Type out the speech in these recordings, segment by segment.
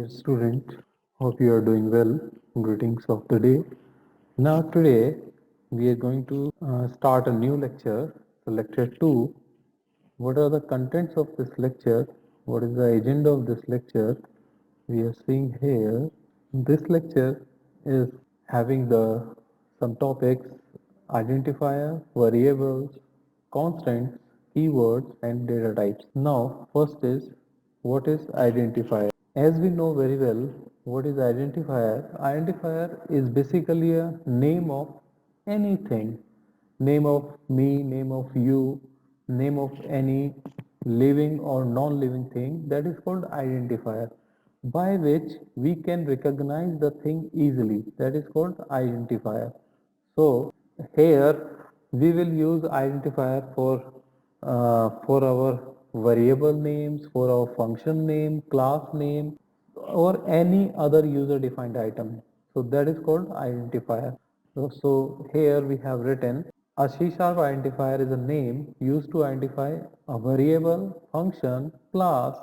dear student. Hope you are doing well. Greetings of the day. Now today we are going to start a new lecture. So lecture 2. What are the contents of this lecture? What is the agenda of this lecture? We are seeing here. This lecture is having the some topics: identifier, variables, constants, keywords, and data types. Now, first is what is identifier? As we know very well, what is identifier? Identifier is basically a name of anything, name of me, name of you, name of any living or non-living thing, that is called identifier, by which we can recognize the thing easily, that is called identifier. So here we will use identifier for our variable names, for our function name, class name, or any other user defined item. So that is called identifier. So here we have written a C-sharp identifier is a name used to identify a variable, function, class,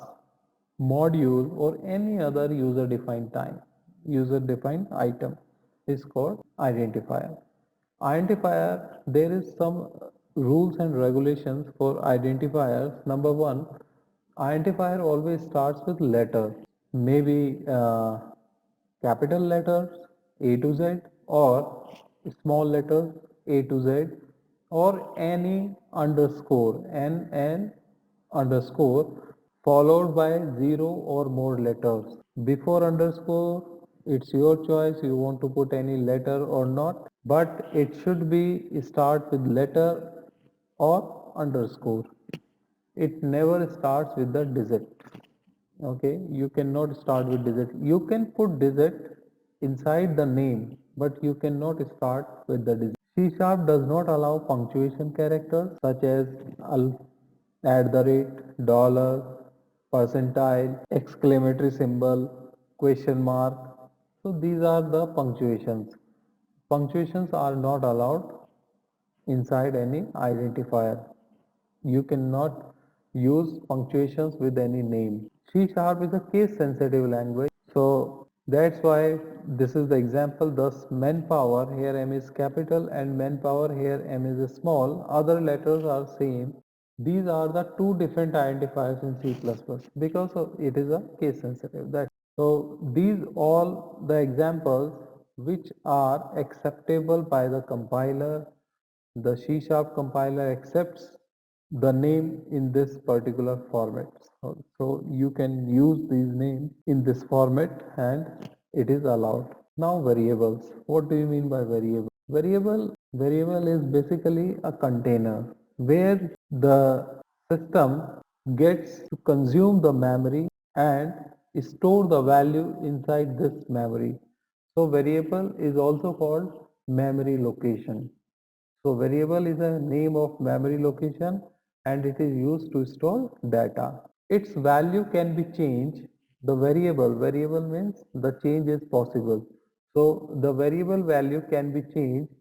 module, or any other user defined item is called identifier. Identifier, there is some rules and regulations for identifiers. Number one, identifier always starts with letter, maybe capital letters A to Z, or small letters A to Z, or any underscore, N underscore, followed by zero or more letters. Before underscore, it's your choice, you want to put any letter or not, but it should be start with letter or underscore. It never starts with the digit. Okay, you cannot start with digit. You can put digit inside the name, but you cannot start with the digit. C sharp does not allow punctuation characters such as al, at the rate, dollar, percentile, exclamatory symbol, question mark. So these are the punctuations. Punctuations are not allowed inside any identifier. You cannot use punctuations with any name. C sharp is a case sensitive language. So that's why this is the example. Thus manpower, here M is capital, and manpower, here M is small. Other letters are same. These are the two different identifiers in C++ because it is a case sensitive. So these all the examples which are acceptable by the compiler. The C sharp compiler accepts the name in this particular format. So you can use these names in this format and it is allowed. Now variables. What do you mean by variable? Variable is basically a container where the system gets to consume the memory and store the value inside this memory. So variable is also called memory location. So variable is a name of memory location and it is used to store data. Its value can be changed. The variable means the change is possible. So the variable value can be changed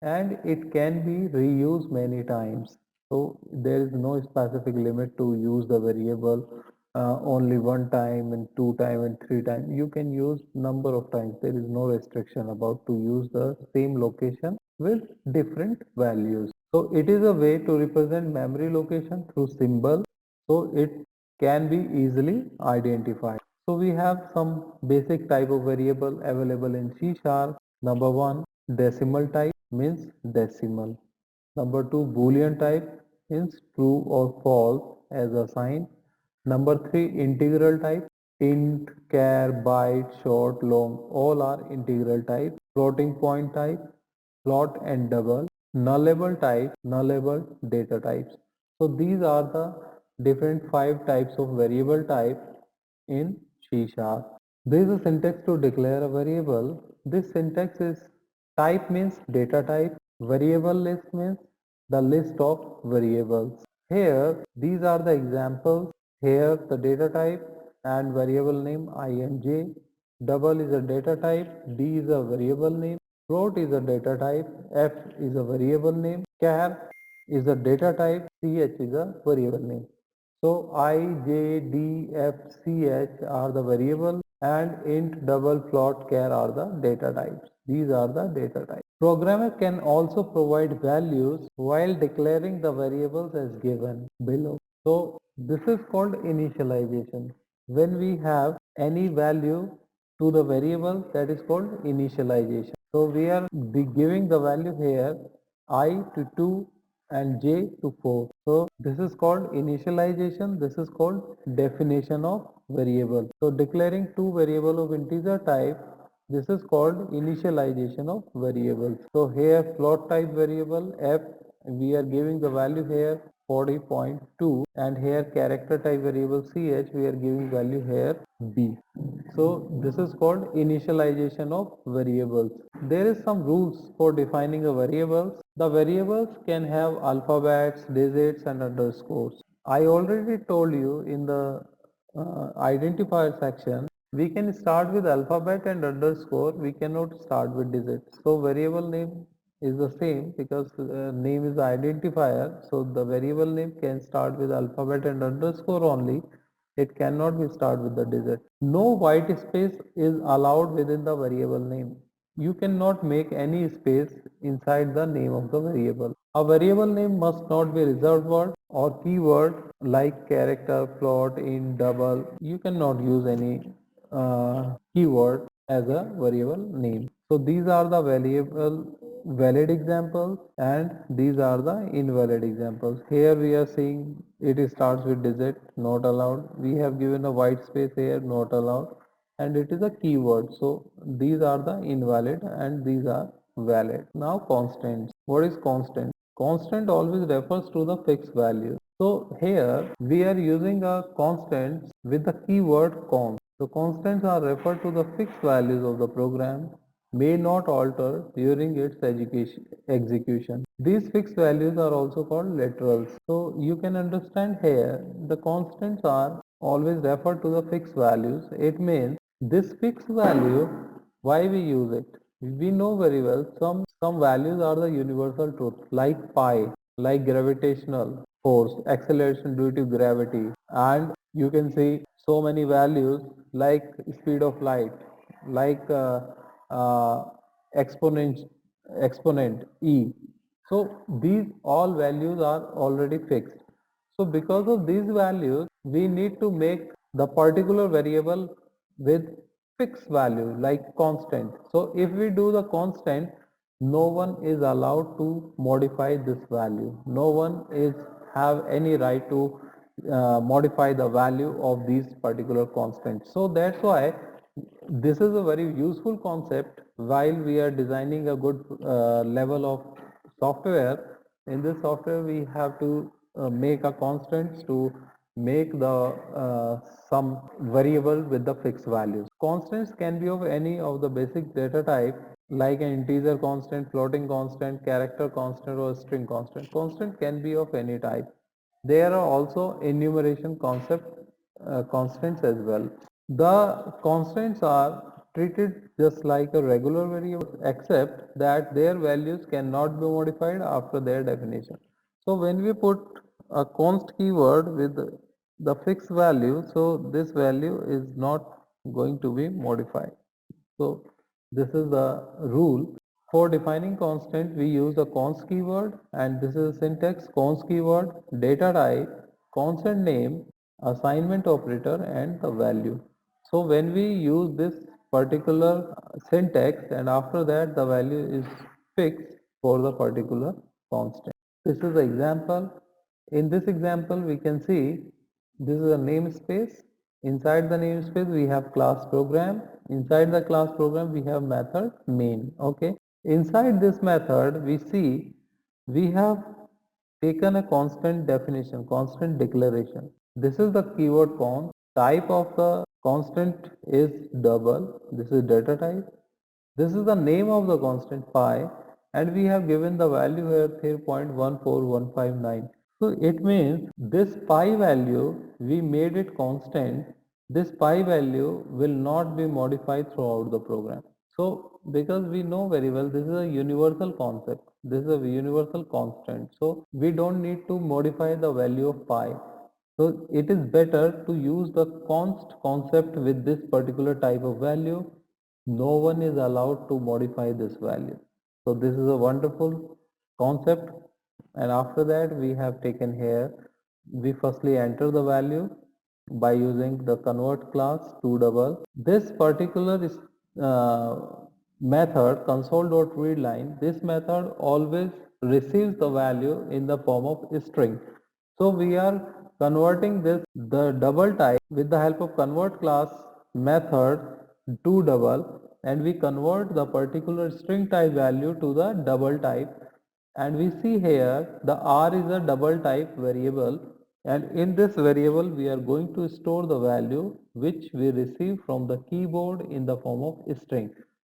and it can be reused many times. So there is no specific limit to use the variable only one time and two time and three times. You can use number of times. There is no restriction about to use the same location with different values. So it is a way to represent memory location through symbol. So it can be easily identified. So we have some basic type of variable available in C sharp. Number one, decimal type means decimal. Number two, Boolean type means true or false as a sign. Number three, integral type, int, char, byte, short, long, all are integral type. Floating point type, float and double. Nullable type, nullable data types. So these are the different five types of variable type in C sharp. There is a syntax to declare a variable. This syntax is type means data type, variable list means the list of variables. Here, these are the examples. Here, the data type and variable name imj. Double is a data type, d is a variable name, float is a data type, f is a variable name, char is a data type, ch is a variable name. So I, J, D, F, C, H are the variable and int, double, float, char are the data types. These are the data types. Programmer can also provide values while declaring the variables as given below. So this is called initialization. When we have any value to the variable, that is called initialization. So we are giving the value here I to 2 and j to 4. So this is called initialization. This is called definition of variable. So declaring two variable of integer type, this is called initialization of variables. So here float type variable f, we are giving the value here 40.2, and here character type variable ch, we are giving value here b. So this is called initialization of variables. There is some rules for defining a variables. The variables can have alphabets, digits and underscores. I already told you in the identifier section, we can start with alphabet and underscore, we cannot start with digits. So variable name is the same because name is identifier, so the variable name can start with alphabet and underscore only. It cannot be start with the digit. No white space is allowed within the variable name. You cannot make any space inside the name of the variable. A variable name must not be reserved word or keyword like character, float, int, double. You cannot use any keyword as a variable name. So these are the variable valid examples and these are the invalid examples. Here we are seeing it starts with digit, not allowed. We have given a white space here, not allowed, and it is a keyword. So these are the invalid and these are valid. Now constants. What is constant? Constant always refers to the fixed value. So here we are using a constant with the keyword const. So constants are referred to the fixed values of the program, may not alter during its execution. These fixed values are also called literals. So you can understand here the constants are always referred to the fixed values. It means this fixed value, why we use it? We know very well some values are the universal truth like pi, like gravitational force, acceleration due to gravity, and you can see so many values like speed of light, like uh, exponent exponent e. So these all values are already fixed. So because of these values, we need to make the particular variable with fixed value like constant. So if we do the constant, no one is allowed to modify this value. No one is have any right to modify the value of these particular constants. So that's why this is a very useful concept while we are designing a good level of software. In this software we have to make a constants to make the some variable with the fixed values. Constants can be of any of the basic data type like an integer constant, floating constant, character constant or string constant. Constant can be of any type. There are also enumeration constants as well. The constants are treated just like a regular variable except that their values cannot be modified after their definition. So when we put a const keyword with the fixed value, so this value is not going to be modified. So this is the rule. For defining constant, we use the const keyword, and this is syntax const keyword, data type, constant name, assignment operator and the value. So when we use this particular syntax and after that the value is fixed for the particular constant. This is the example. In this example we can see this is a namespace. Inside the namespace we have class program. Inside the class program we have method main. Okay. Inside this method we see we have taken a constant definition, constant declaration. This is the keyword const. Type of the constant is double. This is data type. This is the name of the constant pi and we have given the value here 3.14159. So it means this pi value we made it constant. This pi value will not be modified throughout the program. So because we know very well this is a universal concept. This is a universal constant. So we don't need to modify the value of pi. So it is better to use the const concept with this particular type of value. No one is allowed to modify this value. So this is a wonderful concept. And after that we have taken here, we firstly enter the value by using the convert class to double. This particular is, method console.readline, this method always receives the value in the form of string. So we are converting this the double type with the help of convert class method to double, and we convert the particular string type value to the double type, and we see here the R is a double type variable, and in this variable we are going to store the value which we receive from the keyboard in the form of string.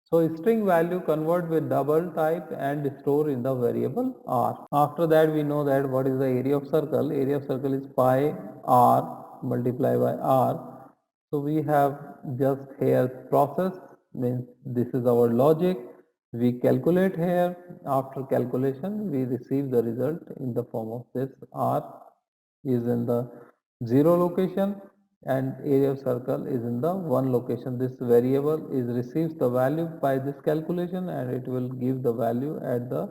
So string value convert with double type and store in the variable R. After that we know that what is the area of circle. Area of circle is pi R multiplied by R. So we have just here process, means this is our logic. We calculate here. After calculation we receive the result in the form of this R is in the 0 location and area of circle is in the 1 location. This variable is receives the value by this calculation and it will give the value at the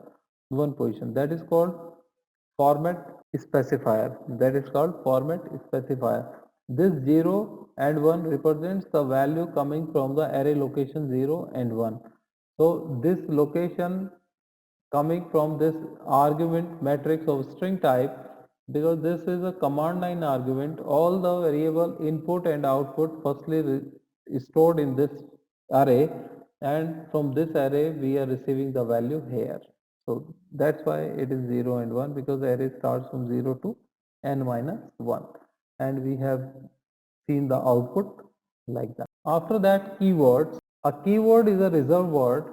1 position. That is called format specifier. That is called format specifier. This 0 and 1 represents the value coming from the array location 0 and 1. So this location coming from this argument matrix of string type, because this is a command line argument, all the variable input and output firstly is stored in this array, and from this array we are receiving the value here. So that's why it is 0 and 1, because the array starts from 0 to n minus 1, and we have seen the output like that. After that, keywords. A keyword is a reserved word.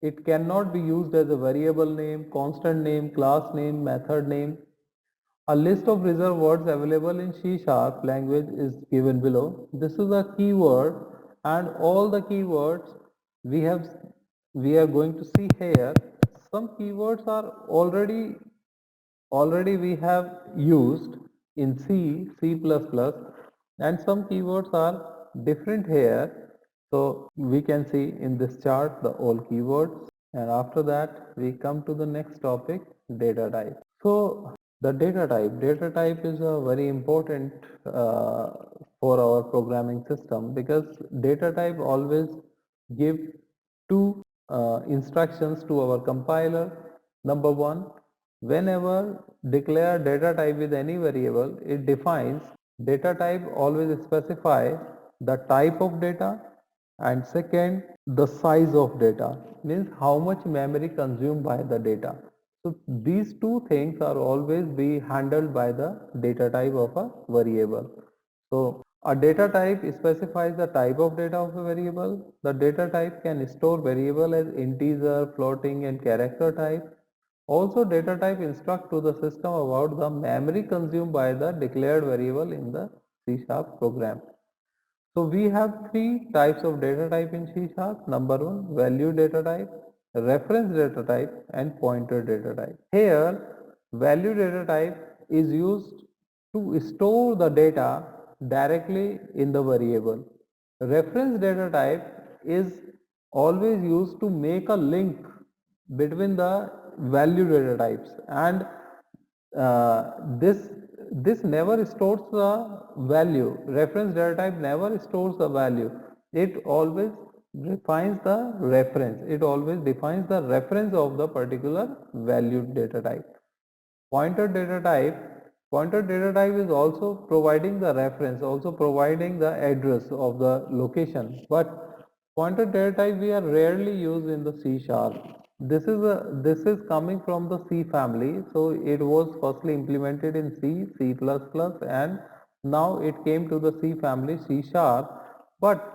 It cannot be used as a variable name, constant name, class name, method name. A list of reserved words available in C# language is given below. This is a keyword, and all the keywords we have we are going to see here. Some keywords are already we have used in C++, and some keywords are different here. So we can see in this chart the all keywords, and after that we come to the next topic, data type. So the data type is a very important for our programming system, because data type always give two instructions to our compiler. Number one, whenever declare data type with any variable, it defines data type always specify the type of data, and second, the size of data, means how much memory consumed by the data. So these two things are always be handled by the data type of a variable. So a data type specifies the type of data of a variable. The data type can store variable as integer, floating and character type. Also, data type instruct to the system about the memory consumed by the declared variable in the C# program. So we have three types of data type in C#. Number one, value data type, reference data type and pointer data type. Here, value data type is used to store the data directly in the variable. Reference data type is always used to make a link between the value data types, and this never stores the value. Reference data type never stores the value. It always defines the reference. It always defines the reference of the particular value data type. Pointer data type, pointer data type is also providing the reference, also providing the address of the location, but pointer data type we are rarely used in the C sharp. This is coming from the C family, so it was firstly implemented in C, C++, and now it came to the C family, C sharp, but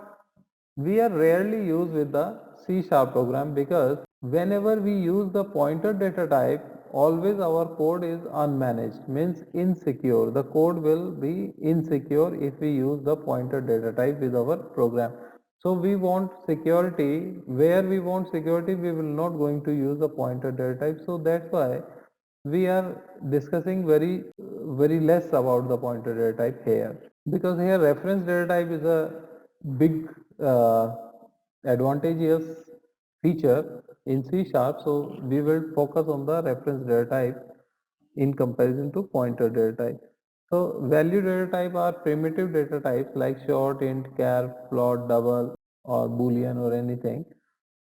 we are rarely used with the C sharp program, because whenever we use the pointer data type, always our code is unmanaged, means insecure. The code will be insecure if we use the pointer data type with our program. So we want security. Where we want security, we will not going to use the pointer data type. So that's why we are discussing very less about the pointer data type here, because here reference data type is a big advantageous feature in C sharp. So we will focus on the reference data type in comparison to pointer data type. So value data type are primitive data types like short, int, char, float, double, or boolean or anything.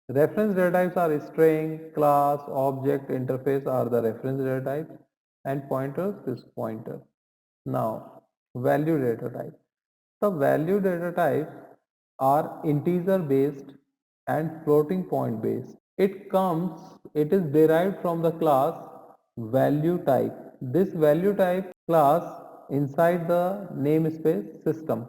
Reference data types are string, class, object, interface are the reference data types, and pointers is pointer. Now, value data type. The value data types are integer based and floating point based. It is derived from the class value type. This value type class inside the namespace system.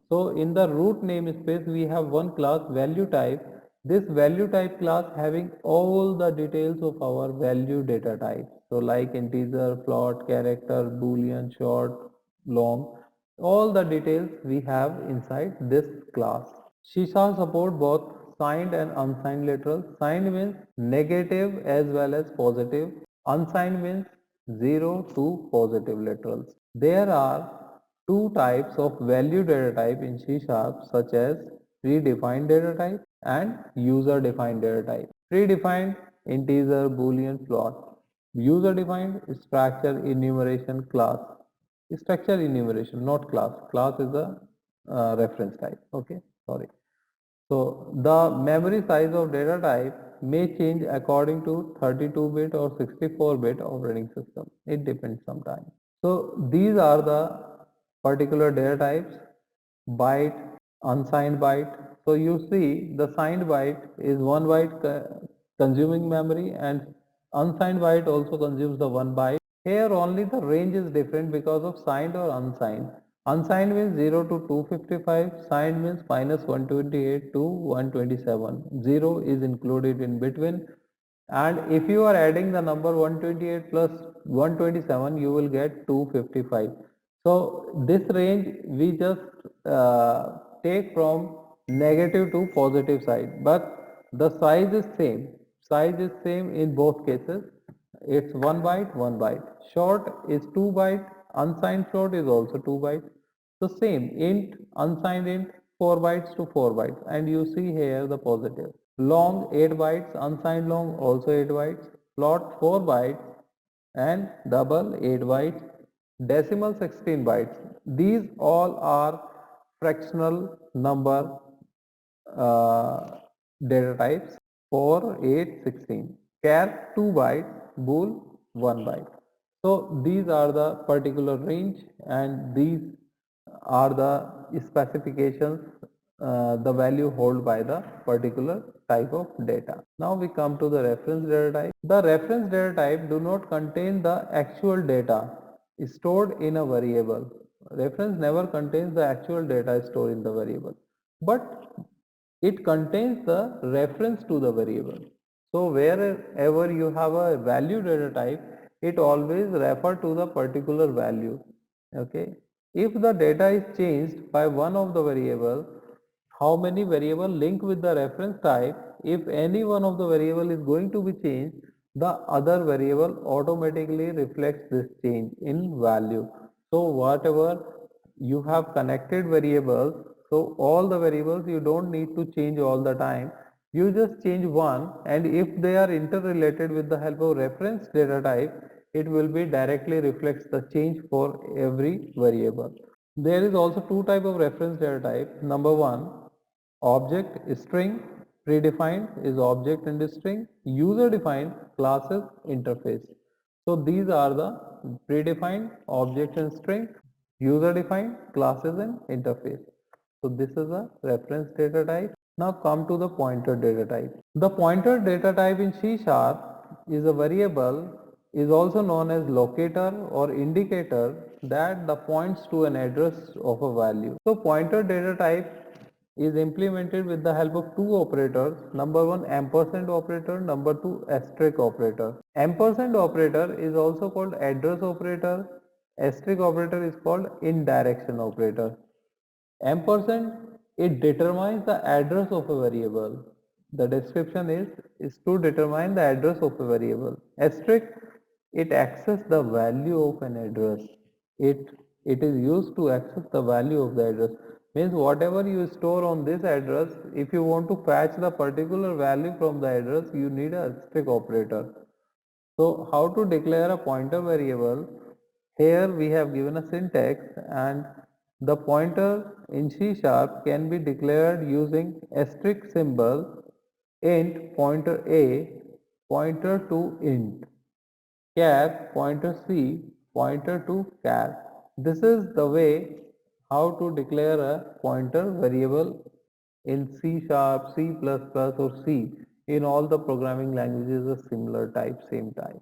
So in the root namespace we have one class value type. This value type class having all the details of our value data type. So like integer, float, character, boolean, short, long, all the details we have inside this class. C# support both signed and unsigned literals. Signed means negative as well as positive. Unsigned means 0 to positive literals. There are two types of value data type in C# such as predefined data type and user defined data type. Predefined integer, boolean, float. User defined structure, enumeration, class. Structure enumeration, not class. Class is a reference type. Okay, sorry. So the memory size of data type may change according to 32-bit or 64-bit operating system. It depends sometimes. So these are the particular data types: byte, unsigned byte. So you see the signed byte is 1 byte consuming memory, and unsigned byte also consumes the 1 byte. Here only the range is different because of signed or unsigned. Unsigned means 0 to 255, signed means minus 128 to 127. 0 is included in between, and if you are adding the number 128 plus 127 you will get 255. So this range we just take from negative to positive side, but the size is same in both cases. It's 1 byte, 1 byte. Short is 2 byte, unsigned float is also 2 byte. So same int, unsigned int, 4 bytes to 4 bytes, and you see here the positive. Long 8 bytes, unsigned long also 8 bytes, float 4 bytes, and double 8 bytes, decimal 16 bytes. These all are fractional number data types: 4, 8, 16. Char 2 bytes, bool 1 byte. So these are the particular range, and these are the specifications, the value held by the particular type of data. Now we come to the reference data type. The reference data type do not contain the actual data stored in a variable. Reference never contains the actual data stored in the variable, but it contains the reference to the variable. So wherever you have a value data type, it always refer to the particular value. Okay. If the data is changed by one of the variable, how many variable link with the reference type? If any one of the variable is going to be changed, the other variable automatically reflects this change in value. So whatever you have connected variables, so all the variables you don't need to change all the time. You just change one, and if they are interrelated with the help of reference data type, it will be directly reflects the change for every variable. There is also two type of reference data type. Number one, object string. Predefined is object and string. User defined classes interface. So these are the predefined object and string, user defined classes and interface. So this is a reference data type. Now come to the pointer data type. The pointer data type in C sharp is a variable, is also known as locator or indicator, that the points to an address of a value. So pointer data type is implemented with the help of two operators. Number one, ampersand operator. Number two, asterisk operator. Ampersand operator is also called address operator. Asterisk operator is called indirection operator. Ampersand, it determines the address of a variable. The description is to determine the address of a variable. Asterisk, it accesses the value of an address. it it is used to access the value of the address. Means whatever you store on this address, if you want to fetch the particular value from the address, you need a strict operator. So how to declare a pointer variable? Here we have given a syntax, and the pointer in C sharp can be declared using asterisk symbol, int pointer a, pointer to int, char pointer c, pointer to char. This is the way how to declare a pointer variable in C sharp, C++ or C. In all the programming languages of similar type, same type.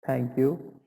Thank you.